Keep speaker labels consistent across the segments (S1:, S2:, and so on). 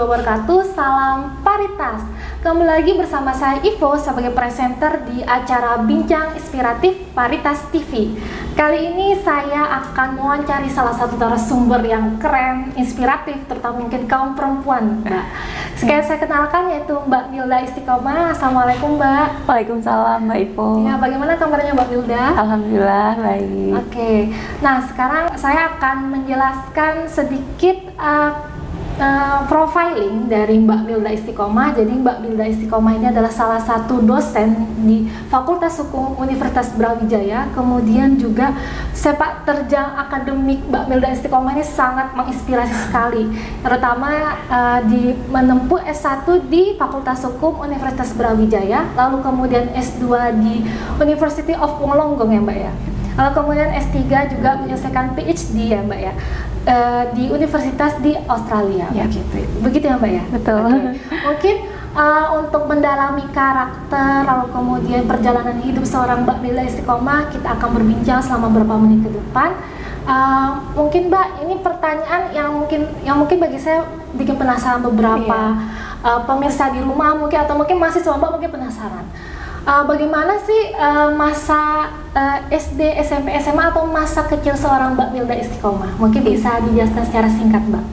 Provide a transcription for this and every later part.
S1: wabarakatuh. Salam paritas. Kembali lagi bersama saya Ivo sebagai presenter di acara Bincang Inspiratif Paritas TV. Kali ini saya akan mewawancari salah satu narasumber yang keren, inspiratif, terutama mungkin kaum perempuan, Mbak. Sekali saya kenalkan yaitu Mbak Milda Istiqomah. Assalamualaikum, Mbak.
S2: Waalaikumsalam, Mbak Ivo.
S1: Ya, bagaimana kabarnya Mbak Milda?
S2: Alhamdulillah baik.
S1: Oke. Nah, sekarang saya akan menjelaskan sedikit profiling dari Mbak Milda Istiqomah. Jadi Mbak Milda Istiqomah ini adalah salah satu dosen di Fakultas Hukum Universitas Brawijaya. Kemudian juga sepak terjang akademik Mbak Milda Istiqomah ini sangat menginspirasi sekali, terutama di menempuh S1 di Fakultas Hukum Universitas Brawijaya, lalu kemudian S2 di University of Wollongong ya Mbak ya. Lalu kemudian S3 juga menyelesaikan PhD ya Mbak ya, di universitas di Australia ya. Begitu ya Mbak ya?
S2: Betul.
S1: Okay. Mungkin untuk mendalami karakter lalu kemudian perjalanan hidup seorang Mbak Milda Istiqomah, kita akan berbincang selama beberapa menit ke depan. Mungkin Mbak, ini pertanyaan yang mungkin bagi saya bikin penasaran beberapa pemirsa di rumah mungkin, atau mungkin mahasiswa Mbak mungkin penasaran. Bagaimana sih masa SD, SMP, SMA atau masa kecil seorang Mbak Milda Istiqomah? Mungkin bisa dijelaskan secara singkat, Mbak.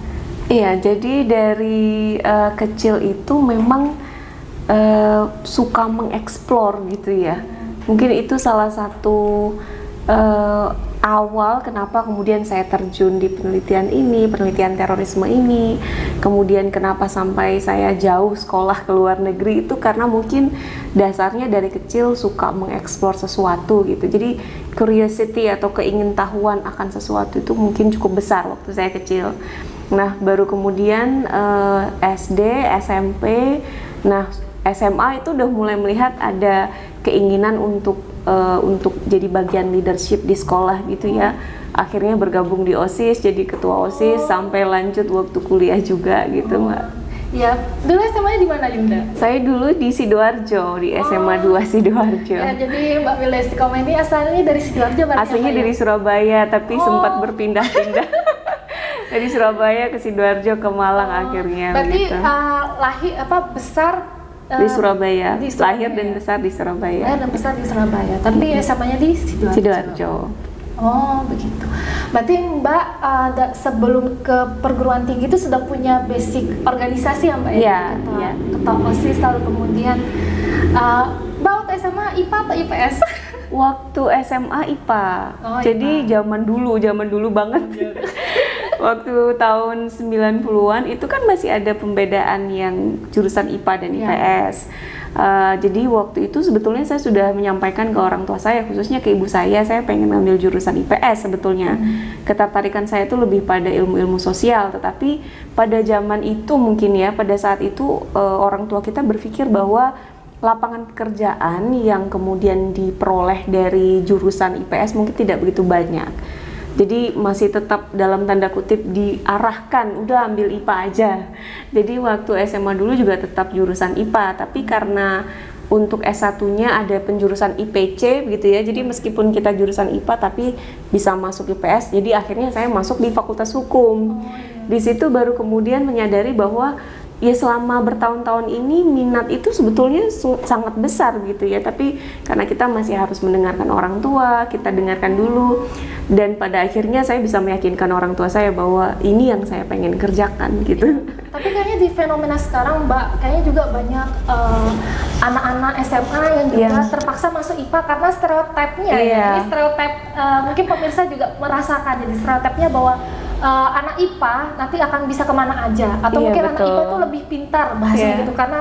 S2: Iya, jadi dari kecil itu memang suka mengeksplor gitu ya. Mungkin itu salah satu awal kenapa kemudian saya terjun di penelitian terorisme ini, kemudian kenapa sampai saya jauh sekolah ke luar negeri itu karena mungkin dasarnya dari kecil suka mengeksplor sesuatu gitu. Jadi curiosity atau keingintahuan akan sesuatu itu mungkin cukup besar waktu saya kecil. Nah, baru kemudian SD, SMP, nah SMA itu udah mulai melihat ada keinginan untuk jadi bagian leadership di sekolah gitu ya. Akhirnya bergabung di OSIS, jadi ketua OSIS sampai lanjut waktu kuliah juga gitu, Mbak.
S1: Ya, dulu SMA-nya di mana, Linda?
S2: Saya dulu di Sidoarjo, di SMA 2 Sidoarjo.
S1: Ya, jadi Mbak Milda Istiqomah ini asalnya dari Sidoarjo berarti?
S2: Aslinya dari Surabaya, tapi sempat berpindah-pindah. Dari Surabaya ke Sidoarjo ke Malang akhirnya.
S1: Berarti
S2: gitu.
S1: Besar
S2: Di Surabaya. Lahir dan besar di Surabaya.
S1: Lahir dan besar di Surabaya, tapi SMA-nya di
S2: Sidoarjo.
S1: Oh, begitu. Berarti Mbak sebelum ke perguruan tinggi itu sudah punya basic organisasi ya Mbak ya?
S2: Iya.
S1: Ketua OSIS, lalu kemudian Mbak waktu SMA IPA atau IPS?
S2: Waktu SMA IPA. Jadi zaman dulu banget. Waktu tahun 90-an itu kan masih ada pembedaan yang jurusan IPA dan IPS. Jadi waktu itu sebetulnya saya sudah menyampaikan ke orang tua saya, khususnya ke ibu saya pengen ngambil jurusan IPS sebetulnya. Ketertarikan saya itu lebih pada ilmu-ilmu sosial, tetapi pada zaman itu mungkin ya, pada saat itu orang tua kita berpikir bahwa lapangan pekerjaan yang kemudian diperoleh dari jurusan IPS mungkin tidak begitu banyak. Jadi masih tetap dalam tanda kutip diarahkan, udah ambil IPA aja. Jadi waktu SMA dulu juga tetap jurusan IPA, tapi karena untuk S1-nya ada penjurusan IPC gitu ya. Jadi meskipun kita jurusan IPA tapi bisa masuk IPS. Jadi akhirnya saya masuk di Fakultas Hukum. Di situ baru kemudian menyadari bahwa ya selama bertahun-tahun ini minat itu sebetulnya sangat besar gitu ya, tapi karena kita masih harus mendengarkan orang tua, kita dengarkan dulu, dan pada akhirnya saya bisa meyakinkan orang tua saya bahwa ini yang saya pengen kerjakan gitu.
S1: Tapi kayaknya di fenomena sekarang Mbak, kayaknya juga banyak anak-anak SMA yang juga terpaksa masuk IPA karena stereotipnya ya. Ini stereotip, mungkin pemirsa juga merasakan, jadi stereotipnya bahwa anak IPA nanti akan bisa kemana aja, atau mungkin anak IPA tuh lebih pintar bahasanya gitu, karena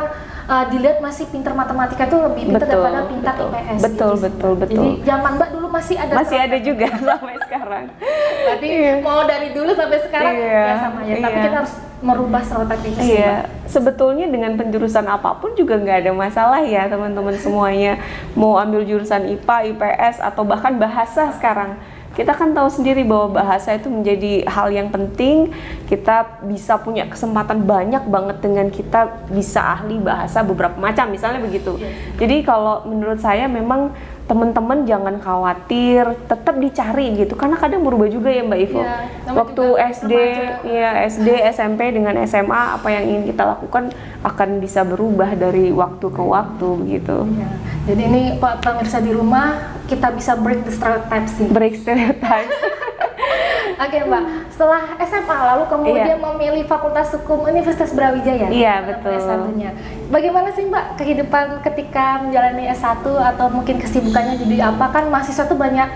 S1: dilihat masih pintar matematika itu lebih pintar daripada pintar IPS.
S2: Betul.
S1: Jadi zaman Mbak dulu masih ada
S2: juga sampai sekarang.
S1: Berarti mau dari dulu sampai sekarang ya sama ya. Tapi kita harus merubah stereotip itu sih, Mbak.
S2: Sebetulnya dengan penjurusan apapun juga nggak ada masalah ya teman-teman semuanya. Mau ambil jurusan IPA, IPS, atau bahkan bahasa sekarang. Kita kan tahu sendiri bahwa bahasa itu menjadi hal yang penting. Kita bisa punya kesempatan banyak banget dengan kita bisa ahli bahasa beberapa macam, misalnya begitu. Jadi kalau menurut saya memang teman-teman jangan khawatir, tetap dicari gitu, karena kadang berubah juga ya Mbak Ivo. Waktu SD, SD, SMP dengan SMA, apa yang ingin kita lakukan akan bisa berubah dari waktu ke waktu begitu.
S1: Jadi ini Pak pemirsa di rumah, kita bisa break the stereotypes sih.
S2: Break stereotypes.
S1: Oke Mbak, setelah SMA lalu kemudian memilih Fakultas Hukum Universitas Brawijaya.
S2: Iya betul.
S1: S1-nya. Bagaimana sih Mbak kehidupan ketika menjalani S1 atau mungkin kesibukannya jadi apa? Kan mahasiswa tuh banyak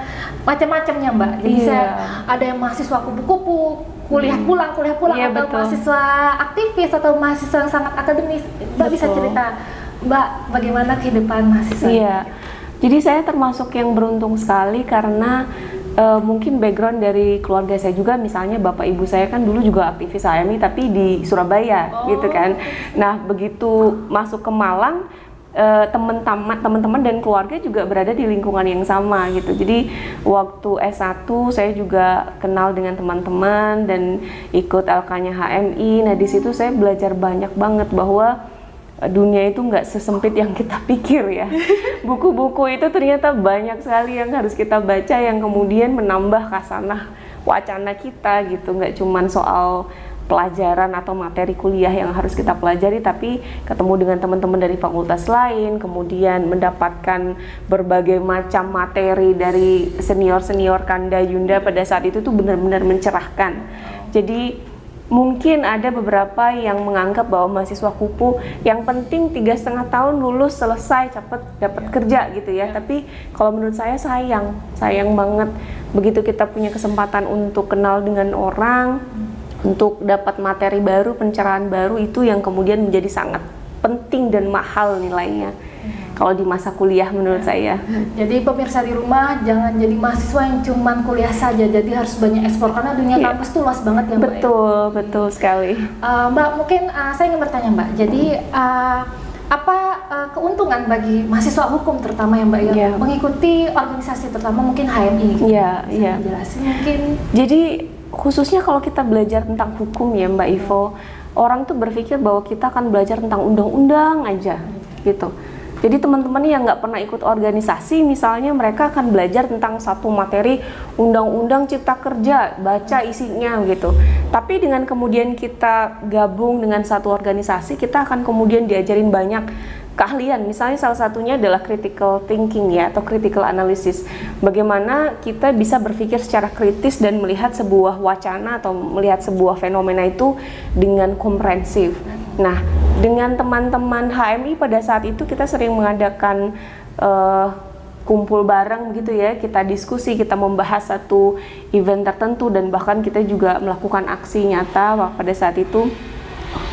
S1: macam-macamnya Mbak. Jadi ada yang mahasiswa kupu-kupu, kuliah pulang
S2: iya,
S1: atau
S2: betul.
S1: mahasiswa aktivis atau mahasiswa yang sangat akademis. Mbak bisa cerita Mbak bagaimana kehidupan mahasiswa?
S2: Iya. Jadi saya termasuk yang beruntung sekali karena mungkin background dari keluarga saya juga, misalnya bapak ibu saya kan dulu juga aktivis HMI tapi di Surabaya gitu kan. Nah begitu masuk ke Malang, teman-teman dan keluarga juga berada di lingkungan yang sama gitu. Jadi waktu S1 saya juga kenal dengan teman-teman dan ikut LK-nya HMI. Nah di situ saya belajar banyak banget bahwa dunia itu nggak sesempit yang kita pikir ya. Buku-buku itu ternyata banyak sekali yang harus kita baca, yang kemudian menambah khasanah wacana kita gitu. Nggak cuman soal pelajaran atau materi kuliah yang harus kita pelajari, tapi ketemu dengan teman-teman dari fakultas lain, kemudian mendapatkan berbagai macam materi dari senior-senior Kanda Yunda pada saat itu tuh benar-benar mencerahkan. Jadi mungkin ada beberapa yang menganggap bahwa mahasiswa kupu yang penting 3,5 tahun lulus selesai cepet dapat kerja gitu ya. Tapi kalau menurut saya sayang banget begitu kita punya kesempatan untuk kenal dengan orang, untuk dapat materi baru, pencerahan baru, itu yang kemudian menjadi sangat penting dan mahal nilainya kalau di masa kuliah menurut saya.
S1: Jadi pemirsa di rumah jangan jadi mahasiswa yang cuman kuliah saja, jadi harus banyak ekspor karena dunia kampus tuh luas banget ya Mbak.
S2: Betul sekali.
S1: Mbak mungkin saya ingin bertanya Mbak, jadi apa keuntungan bagi mahasiswa hukum terutama ya Mbak yang mengikuti organisasi terutama mungkin HMI?
S2: Iya.
S1: Jelasin mungkin.
S2: Jadi khususnya kalau kita belajar tentang hukum ya Mbak Ivo, orang tuh berpikir bahwa kita akan belajar tentang undang-undang aja gitu. Jadi teman-teman yang nggak pernah ikut organisasi misalnya, mereka akan belajar tentang satu materi undang-undang cipta kerja, baca isinya gitu. Tapi dengan kemudian kita gabung dengan satu organisasi, kita akan kemudian diajarin banyak keahlian. Misalnya salah satunya adalah critical thinking ya, atau critical analysis. Bagaimana kita bisa berpikir secara kritis dan melihat sebuah wacana atau melihat sebuah fenomena itu dengan komprehensif. Nah, dengan teman-teman HMI pada saat itu kita sering mengadakan kumpul bareng gitu ya, kita diskusi, kita membahas satu event tertentu, dan bahkan kita juga melakukan aksi nyata pada saat itu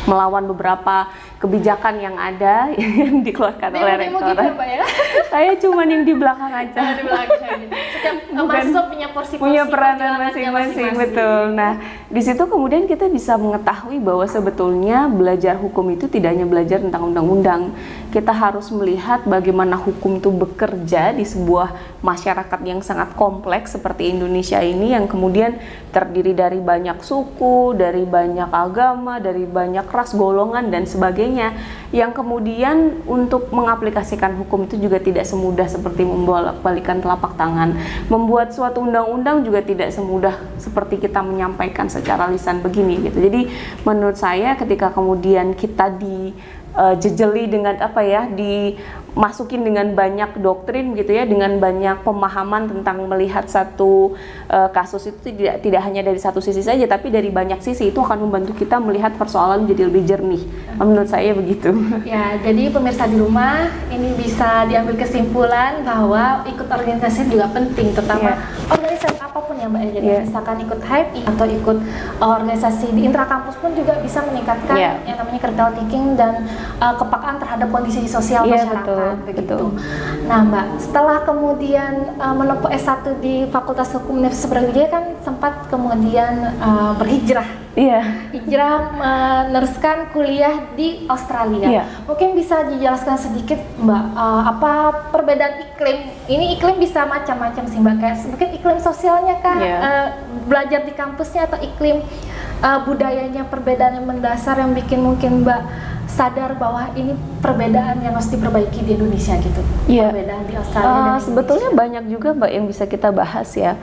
S2: melawan beberapa kebijakan yang ada yang dikeluarkan oleh rektorat.
S1: Ya?
S2: Saya cuman yang di belakang aja.
S1: Di belakang. Setiap mahasiswa punya porsi
S2: peranan masing-masing, betul. Nah, di situ kemudian kita bisa mengetahui bahwa sebetulnya belajar hukum itu tidak hanya belajar tentang undang-undang. Kita harus melihat bagaimana hukum itu bekerja di sebuah masyarakat yang sangat kompleks seperti Indonesia ini, yang kemudian terdiri dari banyak suku, dari banyak agama, dari banyak ras, golongan dan sebagainya, yang kemudian untuk mengaplikasikan hukum itu juga tidak semudah seperti membolak-balikan telapak tangan. Membuat suatu undang-undang juga tidak semudah seperti kita menyampaikan secara lisan begini gitu. Jadi menurut saya ketika kemudian kita dijejeli dengan dimasukin dengan banyak doktrin gitu ya, dengan banyak pemahaman tentang melihat satu kasus itu tidak hanya dari satu sisi saja, tapi dari banyak sisi, itu akan membantu kita melihat persoalan menjadi lebih jernih. Menurut saya begitu.
S1: Ya, jadi pemirsa di rumah ini bisa diambil kesimpulan bahwa ikut organisasi juga penting, terutama organisasi apapun ya Mbak. Jadi misalkan ikut HMI atau ikut organisasi di intrakampus pun juga bisa meningkatkan yang namanya critical thinking dan kepekaan terhadap kondisi sosial masyarakat. Begitu. Nah Mbak, setelah kemudian menempuh S1 di Fakultas Hukum Universitas Brawijaya kan sempat kemudian berhijrah. Hijrah meneruskan kuliah di Australia. Mungkin bisa dijelaskan sedikit Mbak, apa perbedaan iklim? Ini iklim bisa macam-macam sih Mbak, kayak mungkin iklim sosialnya kah, belajar di kampusnya, atau iklim budayanya, perbedaan yang mendasar yang bikin mungkin Mbak sadar bahwa ini perbedaan yang harus diperbaiki di Indonesia gitu. Perbedaan di Australia dan Indonesia.
S2: Sebetulnya banyak juga Mbak yang bisa kita bahas ya,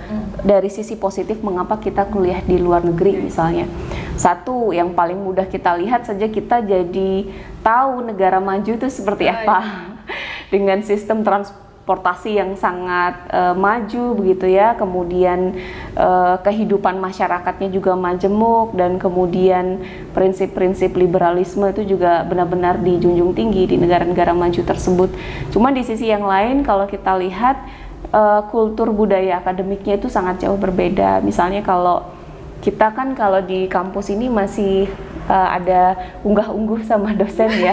S2: dari sisi positif mengapa kita kuliah di luar negeri misalnya. Satu, yang paling mudah kita lihat saja, kita jadi tahu negara maju itu seperti apa. Dengan sistem transportasi yang sangat maju begitu ya, kemudian kehidupan masyarakatnya juga majemuk, dan kemudian prinsip-prinsip liberalisme itu juga benar-benar dijunjung tinggi di negara-negara maju tersebut. Cuma di sisi yang lain kalau kita lihat kultur budaya akademiknya itu sangat jauh berbeda. Misalnya kalau kita kan kalau di kampus ini masih ada unggah-ungguh sama dosen ya.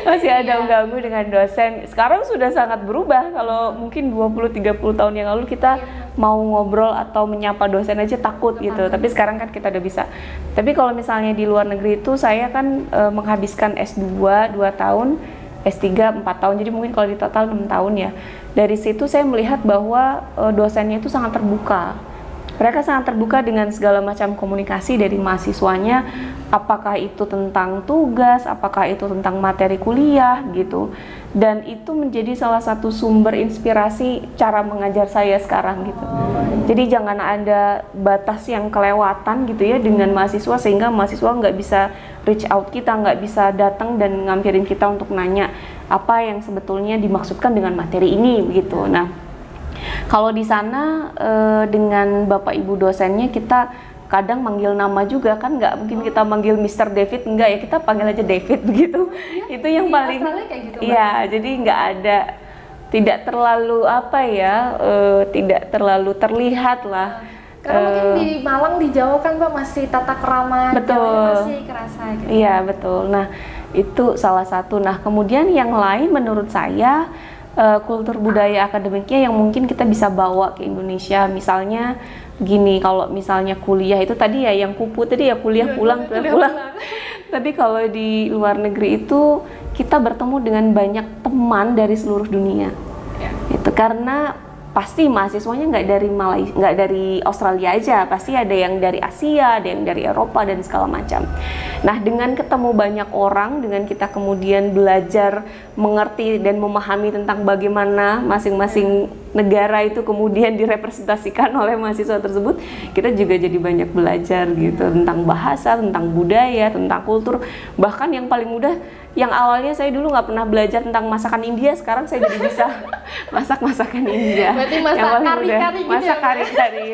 S2: Masih ada unggah-ungguh dengan dosen. Sekarang sudah sangat berubah. Kalau mungkin 20-30 tahun yang lalu kita mau ngobrol atau menyapa dosen aja takut gitu. Tapi sekarang kan kita udah bisa. Tapi kalau misalnya di luar negeri itu saya kan menghabiskan S2 2 tahun, S3 4 tahun. Jadi mungkin kalau di total 6 tahun ya. Dari situ saya melihat bahwa dosennya itu sangat terbuka. Mereka sangat terbuka dengan segala macam komunikasi dari mahasiswanya, apakah itu tentang tugas, apakah itu tentang materi kuliah gitu. Dan itu menjadi salah satu sumber inspirasi cara mengajar saya sekarang gitu. Jadi jangan ada batas yang kelewatan gitu ya dengan mahasiswa, sehingga mahasiswa nggak bisa reach out kita, nggak bisa datang dan ngampirin kita untuk nanya apa yang sebetulnya dimaksudkan dengan materi ini begitu. Nah, kalau di sana dengan bapak ibu dosennya kita kadang manggil nama juga kan, nggak mungkin kita manggil Mr. David, enggak ya, kita panggil aja David begitu. Itu yang paling iya, jadi nggak ada, tidak terlalu apa ya, tidak terlalu terlihat lah.
S1: Karena mungkin di Malang, di Jawa kan Mbak masih tata krama, masih kerasa gitu.
S2: Iya betul. Nah itu salah satu. Nah kemudian yang lain menurut saya kultur budaya akademiknya yang mungkin kita bisa bawa ke Indonesia. Misalnya gini, kalau misalnya kuliah itu tadi ya yang kupu tadi ya, kuliah pulang. Tapi kalau di luar negeri itu kita bertemu dengan banyak teman dari seluruh dunia. Itu karena pasti mahasiswanya nggak dari Malaysia, nggak dari Australia aja, pasti ada yang dari Asia, ada yang dari Eropa dan segala macam. Nah, dengan ketemu banyak orang, dengan kita kemudian belajar mengerti dan memahami tentang bagaimana masing-masing negara itu kemudian direpresentasikan oleh mahasiswa tersebut, kita juga jadi banyak belajar gitu tentang bahasa, tentang budaya, tentang kultur. Bahkan yang paling mudah, yang awalnya saya dulu nggak pernah belajar tentang masakan India, sekarang saya jadi bisa masak masakan India.
S1: Berarti masak kari-kari gitu,
S2: masak kari-kari.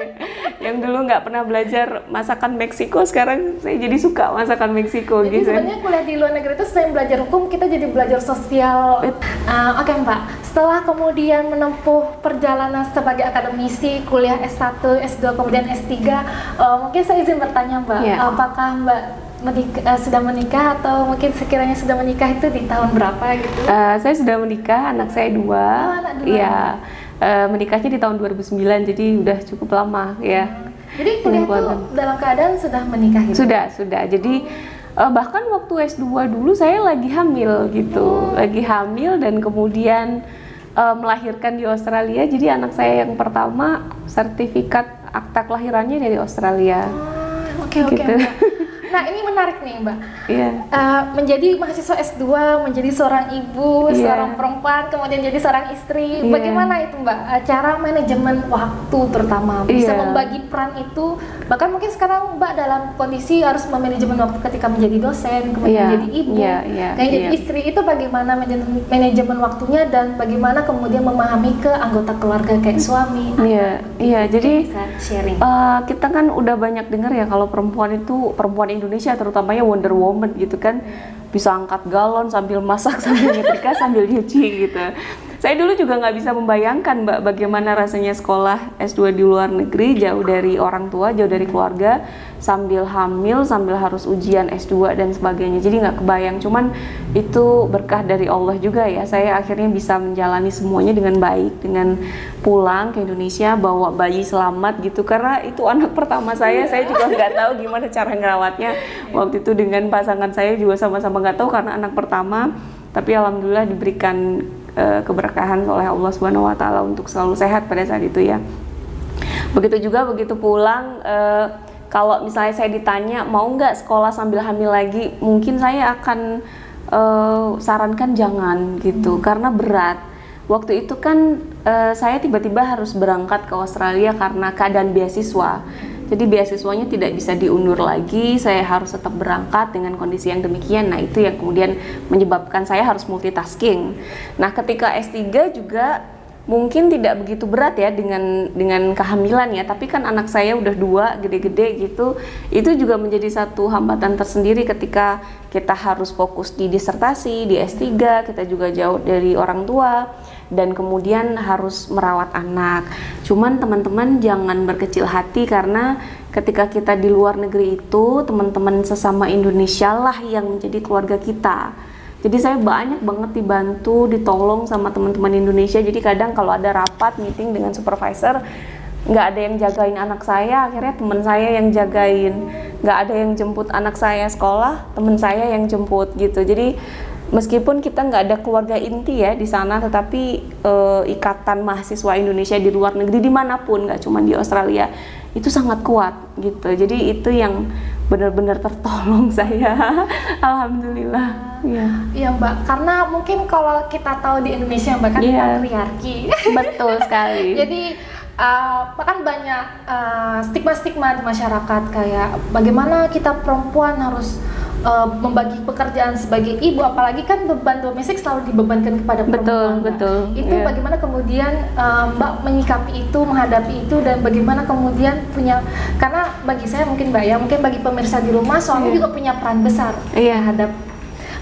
S2: Yang dulu nggak pernah belajar masakan Meksiko, sekarang saya jadi suka masakan Meksiko.
S1: Jadi
S2: gitu.
S1: Sebenarnya kuliah di luar negeri itu selain belajar hukum, kita jadi belajar sosial. Oke Mbak, setelah kemudian menempuh perjalanan sebagai akademisi, kuliah S1, S2, kemudian S3, mungkin saya izin bertanya Mbak, apakah Mbak sudah menikah, atau mungkin sekiranya sudah menikah itu di tahun berapa gitu?
S2: Saya sudah menikah, anak saya 2.
S1: Anak 2.
S2: Iya, menikahnya di tahun 2009, jadi udah cukup lama ya.
S1: Jadi kuliah itu dalam keadaan sudah menikah gitu?
S2: Sudah. Jadi bahkan waktu S2 dulu saya lagi hamil gitu. Lagi hamil dan kemudian melahirkan di Australia. Jadi anak saya yang pertama sertifikat akta kelahirannya dari Australia.
S1: Oke. Nah ini menarik nih Mbak, menjadi mahasiswa S2, menjadi seorang ibu, seorang perempuan, kemudian jadi seorang istri, bagaimana itu Mbak, cara manajemen waktu terutama, bisa membagi peran itu, bahkan mungkin sekarang Mbak dalam kondisi harus memanajemen waktu ketika menjadi dosen, kemudian menjadi ibu, kayak jadi istri, itu bagaimana manajemen waktunya dan bagaimana kemudian memahami ke anggota keluarga kayak suami.
S2: Jadi
S1: bisa sharing.
S2: Kita kan udah banyak dengar ya kalau perempuan Indonesia terutamanya Wonder Woman gitu kan, bisa angkat galon sambil masak, sambil nyetrika, sambil nyuci gitu. Saya dulu juga nggak bisa membayangkan Mbak bagaimana rasanya sekolah S2 di luar negeri, jauh dari orang tua, jauh dari keluarga, sambil hamil, sambil harus ujian S2 dan sebagainya. Jadi nggak kebayang, cuman itu berkah dari Allah juga ya. Saya akhirnya bisa menjalani semuanya dengan baik, dengan pulang ke Indonesia bawa bayi selamat gitu, karena itu anak pertama saya juga nggak tahu gimana cara ngerawatnya. Waktu itu dengan pasangan saya juga sama-sama nggak tahu karena anak pertama, tapi alhamdulillah diberikan keberkahan oleh Allah Subhanahu wa taala untuk selalu sehat pada saat itu ya. Begitu juga begitu pulang, kalau misalnya saya ditanya mau nggak sekolah sambil hamil lagi, mungkin saya akan sarankan jangan gitu, karena berat. Waktu itu kan saya tiba-tiba harus berangkat ke Australia karena keadaan beasiswa. Jadi beasiswanya tidak bisa diundur lagi, saya harus tetap berangkat dengan kondisi yang demikian. Nah itu yang kemudian menyebabkan saya harus multitasking. Nah ketika S3 juga mungkin tidak begitu berat ya dengan kehamilan ya, tapi kan anak saya udah 2 gede-gede gitu, itu juga menjadi satu hambatan tersendiri ketika kita harus fokus di disertasi, di S3, kita juga jauh dari orang tua, dan kemudian harus merawat anak. Cuman teman-teman jangan berkecil hati, karena ketika kita di luar negeri itu, teman-teman sesama Indonesia lah yang menjadi keluarga kita. Jadi saya banyak banget dibantu, ditolong sama teman-teman Indonesia. Jadi kadang kalau ada rapat, meeting dengan supervisor, nggak ada yang jagain anak saya, akhirnya teman saya yang jagain. Nggak ada yang jemput anak saya sekolah, teman saya yang jemput gitu. Jadi meskipun kita nggak ada keluarga inti ya di sana, tetapi ikatan mahasiswa Indonesia di luar negeri dimanapun, nggak cuma di Australia, itu sangat kuat gitu. Jadi itu yang benar-benar tertolong saya. Alhamdulillah.
S1: Iya Mbak, karena mungkin kalau kita tahu di Indonesia Mbak kan patriarki.
S2: Betul sekali.
S1: Jadi bahkan banyak stigma-stigma di masyarakat, kayak bagaimana kita perempuan harus membagi pekerjaan sebagai ibu, apalagi kan beban domestik selalu dibebankan kepada perempuan.
S2: Betul.
S1: Itu bagaimana kemudian Mbak menyikapi itu, menghadapi itu, dan bagaimana kemudian punya, karena bagi saya mungkin Mbak ya, mungkin bagi pemirsa di rumah, suami juga punya peran besar terhadap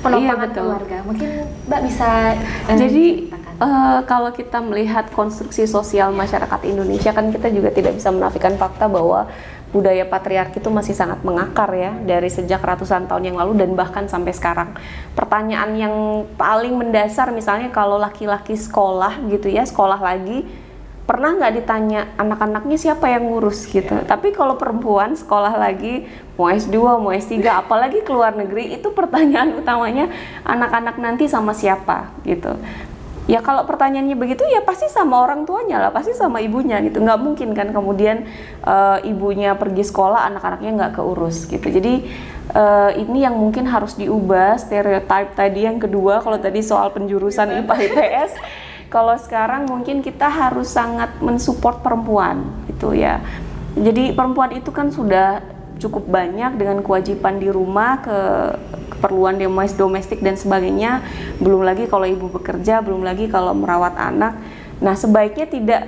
S1: penopang keluarga. Mungkin Mbak bisa
S2: jadi kalau kita melihat konstruksi sosial masyarakat Indonesia, kan kita juga tidak bisa menafikan fakta bahwa budaya patriarki itu masih sangat mengakar ya, dari sejak ratusan tahun yang lalu dan bahkan sampai sekarang. Pertanyaan yang paling mendasar misalnya kalau laki-laki sekolah gitu ya, sekolah lagi, pernah nggak ditanya anak-anaknya siapa yang ngurus gitu. Tapi kalau perempuan sekolah lagi, mau S2, mau S3, apalagi keluar negeri, itu pertanyaan utamanya anak-anak nanti sama siapa gitu. Ya kalau pertanyaannya begitu ya pasti sama orang tuanya lah, pasti sama ibunya gitu. Nggak mungkin kan kemudian ibunya pergi sekolah, anak-anaknya nggak keurus gitu. Jadi ini yang mungkin harus diubah, stereotip tadi. Yang kedua, kalau tadi soal penjurusan IPA IPS, kalau sekarang mungkin kita harus sangat mensupport perempuan gitu ya. Jadi perempuan itu kan sudah cukup banyak dengan kewajiban di rumah, keperluan domestik dan sebagainya, belum lagi kalau ibu bekerja, belum lagi kalau merawat anak. Nah sebaiknya tidak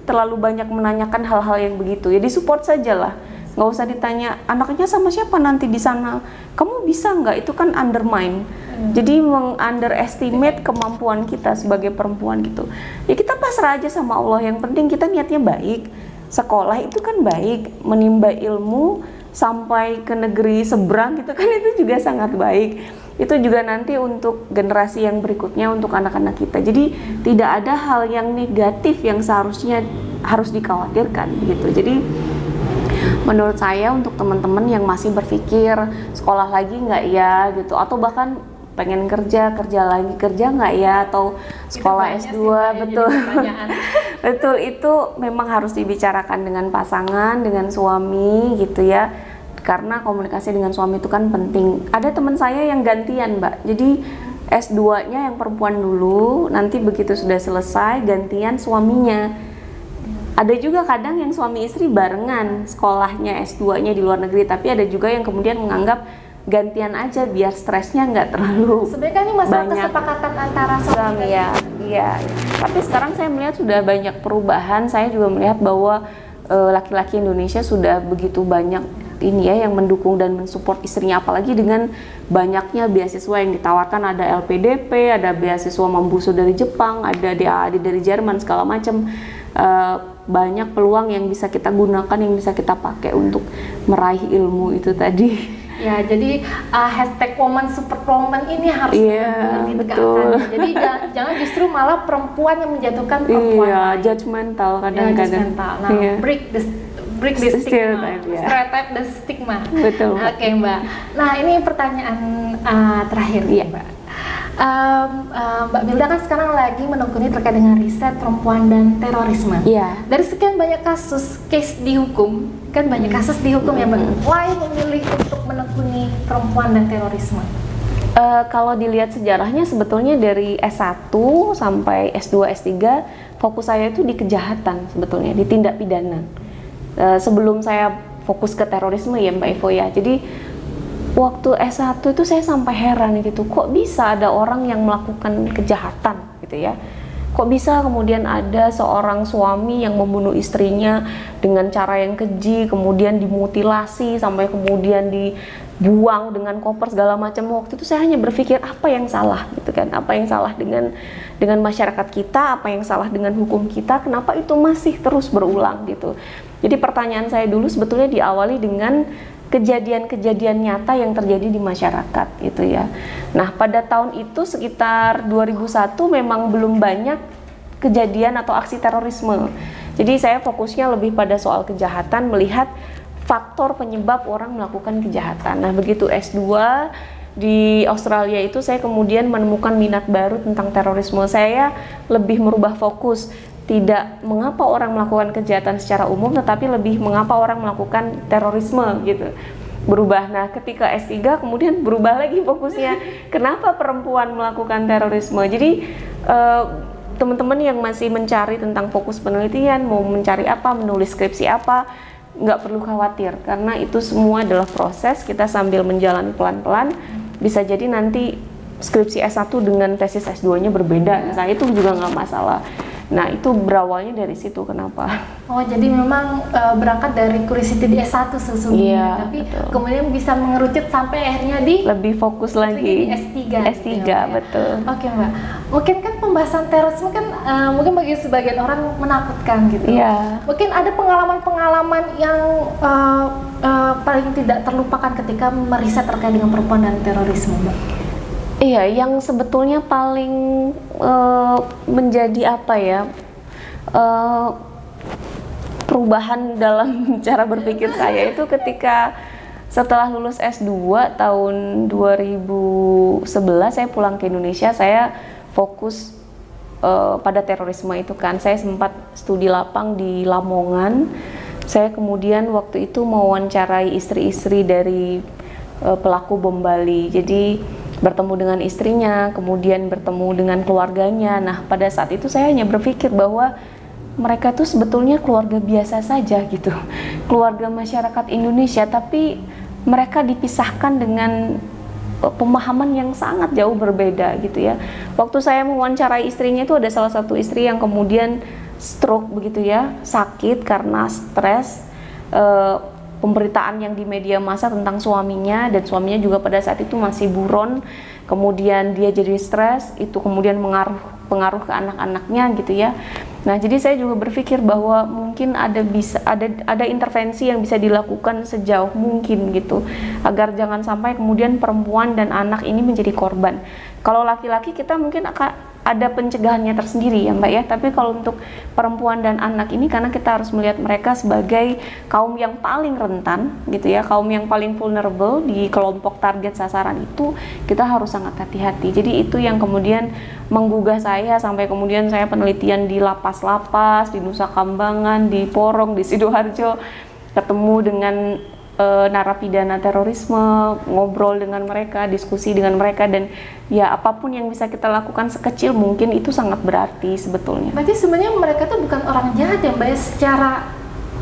S2: terlalu banyak menanyakan hal-hal yang begitu, ya disupport saja lah, nggak usah ditanya anaknya sama siapa nanti di sana, kamu bisa nggak, itu kan undermine. Jadi meng-underestimate kemampuan kita sebagai perempuan gitu. Ya kita pasrah aja sama Allah, yang penting kita niatnya baik, sekolah itu kan baik, menimba ilmu sampai ke negeri seberang gitu kan, itu juga sangat baik. Itu juga nanti untuk generasi yang berikutnya, untuk anak-anak kita. Jadi tidak ada hal yang negatif yang seharusnya harus dikhawatirkan gitu. Jadi menurut saya untuk teman-teman yang masih berpikir sekolah lagi nggak ya gitu, atau bahkan pengen kerja lagi kerja nggak ya, atau sekolah S2, betul. Betul, itu memang harus dibicarakan dengan pasangan, dengan suami gitu ya, karena komunikasi dengan suami itu kan penting. Ada teman saya yang gantian Mbak, jadi S2-nya yang perempuan dulu, nanti begitu sudah selesai gantian suaminya. Ada juga kadang yang suami istri barengan sekolahnya S2-nya di luar negeri, tapi ada juga yang kemudian menganggap gantian aja biar stresnya nggak terlalu
S1: sebenarnya kan ini masalah banyak. Kesepakatan antara suami
S2: ya. Tapi sekarang saya melihat sudah banyak perubahan. Saya juga melihat bahwa laki-laki Indonesia sudah begitu banyak ini ya yang mendukung dan mensupport istrinya, apalagi dengan banyaknya beasiswa yang ditawarkan. Ada LPDP, ada beasiswa Mambusu dari Jepang, ada DAAD dari Jerman, segala macam. Banyak peluang yang bisa kita gunakan, yang bisa kita pakai untuk meraih ilmu itu tadi.
S1: Ya, jadi hashtag woman super woman ini harus ditegakkan. Jadi jangan justru malah perempuan yang menjatuhkan perempuan.
S2: Iya, judgmental kadang-kadang.
S1: Nah, break the stigma, stereotype dan stigma.
S2: Betul.
S1: Oke, Mbak. Nah, ini pertanyaan terakhir nih, Mbak. Mbak Milda kan sekarang lagi menekuni terkait dengan riset perempuan dan terorisme. Dari sekian banyak case dihukum, kan banyak kasus dihukum ya Mbak. Why memilih untuk menekuni perempuan dan terorisme?
S2: Kalau dilihat sejarahnya sebetulnya dari S1 sampai S2, S3 fokus saya itu di kejahatan sebetulnya, di tindak pidana. Sebelum saya fokus ke terorisme ya Mbak Evo ya. Jadi waktu S1 itu saya sampai heran gitu, kok bisa ada orang yang melakukan kejahatan gitu ya. Kok bisa kemudian ada seorang suami yang membunuh istrinya dengan cara yang keji, kemudian dimutilasi sampai kemudian dibuang dengan koper segala macam. Waktu itu saya hanya berpikir apa yang salah gitu kan, apa yang salah dengan masyarakat kita, apa yang salah dengan hukum kita, kenapa itu masih terus berulang gitu. Jadi pertanyaan saya dulu sebetulnya diawali dengan kejadian-kejadian nyata yang terjadi di masyarakat gitu ya. Nah pada tahun itu sekitar 2001 memang belum banyak kejadian atau aksi terorisme. Jadi saya fokusnya lebih pada soal kejahatan, melihat faktor penyebab orang melakukan kejahatan. Nah begitu S2 di Australia itu saya kemudian menemukan minat baru tentang terorisme. Saya lebih merubah fokus, tidak mengapa orang melakukan kejahatan secara umum, tetapi lebih mengapa orang melakukan terorisme gitu. Berubah. Nah ketika S3 kemudian berubah lagi fokusnya, kenapa perempuan melakukan terorisme. Jadi teman-teman yang masih mencari tentang fokus penelitian, mau mencari apa, menulis skripsi apa, nggak perlu khawatir, karena itu semua adalah proses, kita sambil menjalani pelan-pelan. Bisa jadi nanti skripsi S1 dengan tesis S2 nya berbeda, misalnya, itu juga nggak masalah. Nah itu berawalnya dari situ kenapa.
S1: Oh jadi memang berangkat dari curiosity di S1 sesungguhnya,
S2: iya,
S1: tapi
S2: betul.
S1: Kemudian bisa mengerucut sampai akhirnya di
S2: lebih fokus lagi
S1: di S3.
S2: S3
S1: gitu ya,
S2: betul.
S1: Oke Mbak, mungkin kan pembahasan terorisme kan mungkin bagi sebagian orang menakutkan gitu.
S2: Iya.
S1: Mungkin ada pengalaman-pengalaman yang paling tidak terlupakan ketika meriset terkait dengan perempuan dan terorisme Mbak.
S2: Iya, yang sebetulnya paling menjadi apa ya, perubahan dalam cara berpikir saya itu ketika setelah lulus S2 tahun 2011 saya pulang ke Indonesia, saya fokus pada terorisme itu kan. Saya sempat studi lapang di Lamongan. Saya kemudian waktu itu mewawancarai istri-istri dari pelaku bom Bali. Jadi bertemu dengan istrinya, kemudian bertemu dengan keluarganya. Nah, pada saat itu saya hanya berpikir bahwa mereka tuh sebetulnya keluarga biasa saja gitu. Keluarga masyarakat Indonesia, tapi mereka dipisahkan dengan pemahaman yang sangat jauh berbeda gitu ya. Waktu saya mewawancarai istrinya itu ada salah satu istri yang kemudian stroke begitu ya, sakit karena stres. Pemberitaan yang di media massa tentang suaminya, dan suaminya juga pada saat itu masih buron, kemudian dia jadi stres, itu kemudian pengaruh ke anak-anaknya gitu ya. Nah jadi saya juga berpikir bahwa mungkin ada intervensi yang bisa dilakukan sejauh mungkin gitu, agar jangan sampai kemudian perempuan dan anak ini menjadi korban. Kalau laki-laki kita mungkin akan ada pencegahannya tersendiri ya Mbak ya, tapi kalau untuk perempuan dan anak ini, karena kita harus melihat mereka sebagai kaum yang paling rentan gitu ya, kaum yang paling vulnerable di kelompok target sasaran itu, kita harus sangat hati-hati. Jadi itu yang kemudian menggugah saya sampai kemudian saya penelitian di lapas-lapas, di Nusa Kambangan, di Porong, di Sidoarjo, ketemu dengan narapidana terorisme, ngobrol dengan mereka, diskusi dengan mereka, dan ya apapun yang bisa kita lakukan sekecil mungkin itu sangat berarti sebetulnya.
S1: Berarti sebenarnya mereka tuh bukan orang jahat ya Mbak ya, secara...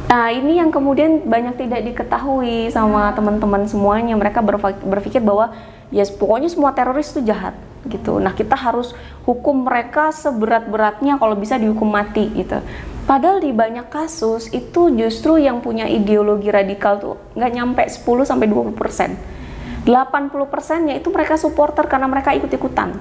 S2: Nah ini yang kemudian banyak tidak diketahui sama teman-teman semuanya. Mereka berpikir bahwa ya pokoknya semua teroris itu jahat gitu. Nah kita harus hukum mereka seberat-beratnya, kalau bisa dihukum mati gitu. Padahal di banyak kasus itu justru yang punya ideologi radikal tuh nggak nyampe 10-20%. 80%-nya itu mereka supporter karena mereka ikut-ikutan.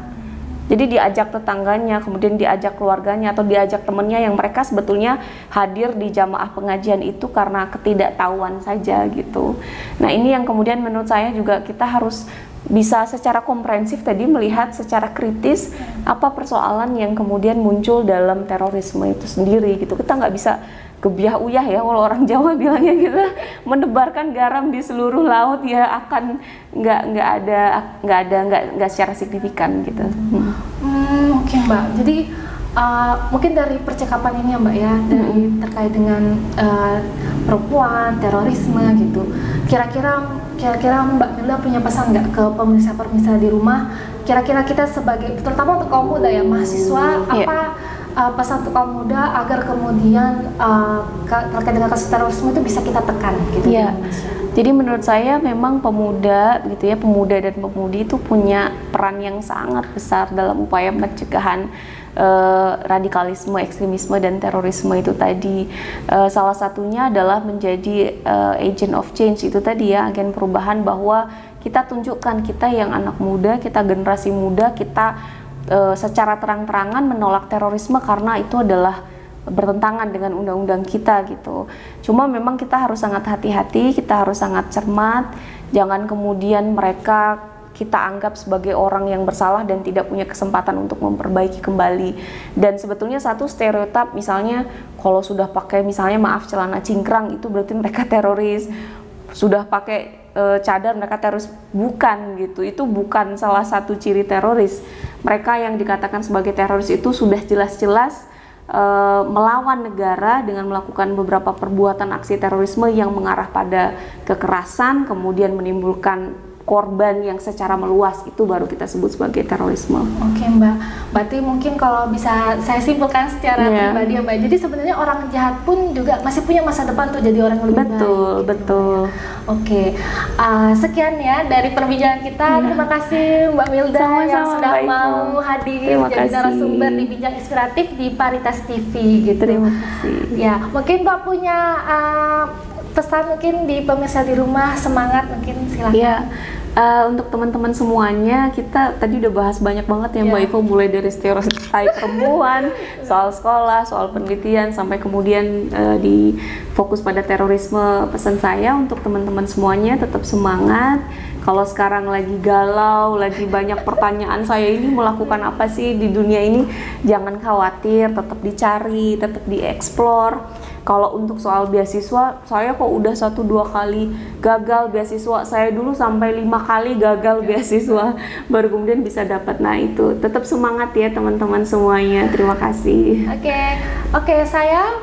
S2: Jadi diajak tetangganya, kemudian diajak keluarganya, atau diajak temennya yang mereka sebetulnya hadir di jamaah pengajian itu karena ketidaktahuan saja gitu. Nah ini yang kemudian menurut saya juga kita harus bisa secara komprehensif tadi melihat secara kritis apa persoalan yang kemudian muncul dalam terorisme itu sendiri gitu. Kita nggak bisa gebiah uyah ya, kalau orang Jawa bilangnya gitu, menebarkan garam di seluruh laut ya akan nggak secara signifikan gitu.
S1: Oke Mbak, jadi mungkin dari percakapan ini ya Mbak ya, dari terkait dengan perempuan, terorisme gitu. Kira-kira Mbak Milda punya pesan nggak ke pemirsa-pemirsa di rumah? Kira-kira kita sebagai, terutama untuk kaum muda ya, mahasiswa, apa pesan untuk kaum muda agar kemudian terkait dengan kasus terorisme itu bisa kita tekan gitu di Indonesia?
S2: Jadi menurut saya memang pemuda gitu ya, pemuda dan pemudi itu punya peran yang sangat besar dalam upaya pencegahan radikalisme, ekstremisme dan terorisme itu tadi. Salah satunya adalah menjadi agent of change itu tadi ya, agen perubahan, bahwa kita tunjukkan kita yang anak muda, kita generasi muda, kita secara terang-terangan menolak terorisme karena itu adalah bertentangan dengan undang-undang kita gitu. Cuma memang kita harus sangat hati-hati, kita harus sangat cermat, jangan kemudian mereka kita anggap sebagai orang yang bersalah dan tidak punya kesempatan untuk memperbaiki kembali. Dan sebetulnya satu stereotip, misalnya kalau sudah pakai misalnya celana cingkrang itu berarti mereka teroris, sudah pakai cadar mereka teroris. Bukan gitu, itu bukan salah satu ciri teroris. Mereka yang dikatakan sebagai teroris itu sudah jelas-jelas melawan negara dengan melakukan beberapa perbuatan aksi terorisme yang mengarah pada kekerasan, kemudian menimbulkan korban yang secara meluas, itu baru kita sebut sebagai terorisme.
S1: Oke Mbak, berarti mungkin kalau bisa saya simpulkan secara pribadi ya Mbak, jadi sebenarnya orang jahat pun juga masih punya masa depan tuh jadi orang yang lebih baik.
S2: Betul.
S1: Oke, sekian ya dari perbincangan kita. Terima kasih Mbak Milda yang sudah mau hadir jadi narasumber di Bincang Inspiratif di Paritas TV gitu.
S2: Terima kasih.
S1: Ya, mungkin Mbak punya pesan mungkin di pemirsa di rumah, semangat mungkin, silakan.
S2: Ya, untuk teman-teman semuanya, kita tadi udah bahas banyak banget ya Mbak Ivo, mulai dari stereotip perempuan, soal sekolah, soal penelitian, sampai kemudian di fokus pada terorisme. Pesan saya untuk teman-teman semuanya, tetap semangat. Kalau sekarang lagi galau, lagi banyak pertanyaan, saya ini melakukan apa sih di dunia ini, jangan khawatir, tetap dicari, tetap dieksplor. Kalau untuk soal beasiswa, saya kok udah 1-2 kali gagal beasiswa. Saya dulu sampai 5 kali gagal beasiswa, baru kemudian bisa dapat. Nah itu, tetap semangat ya teman-teman semuanya. Terima kasih.
S1: Oke, saya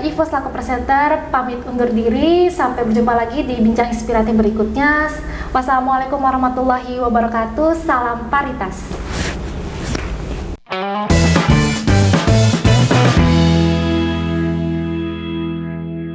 S1: Ivo selaku presenter pamit undur diri. Sampai berjumpa lagi di Bincang Inspiratif berikutnya. Wassalamualaikum warahmatullahi wabarakatuh. Salam Paritas.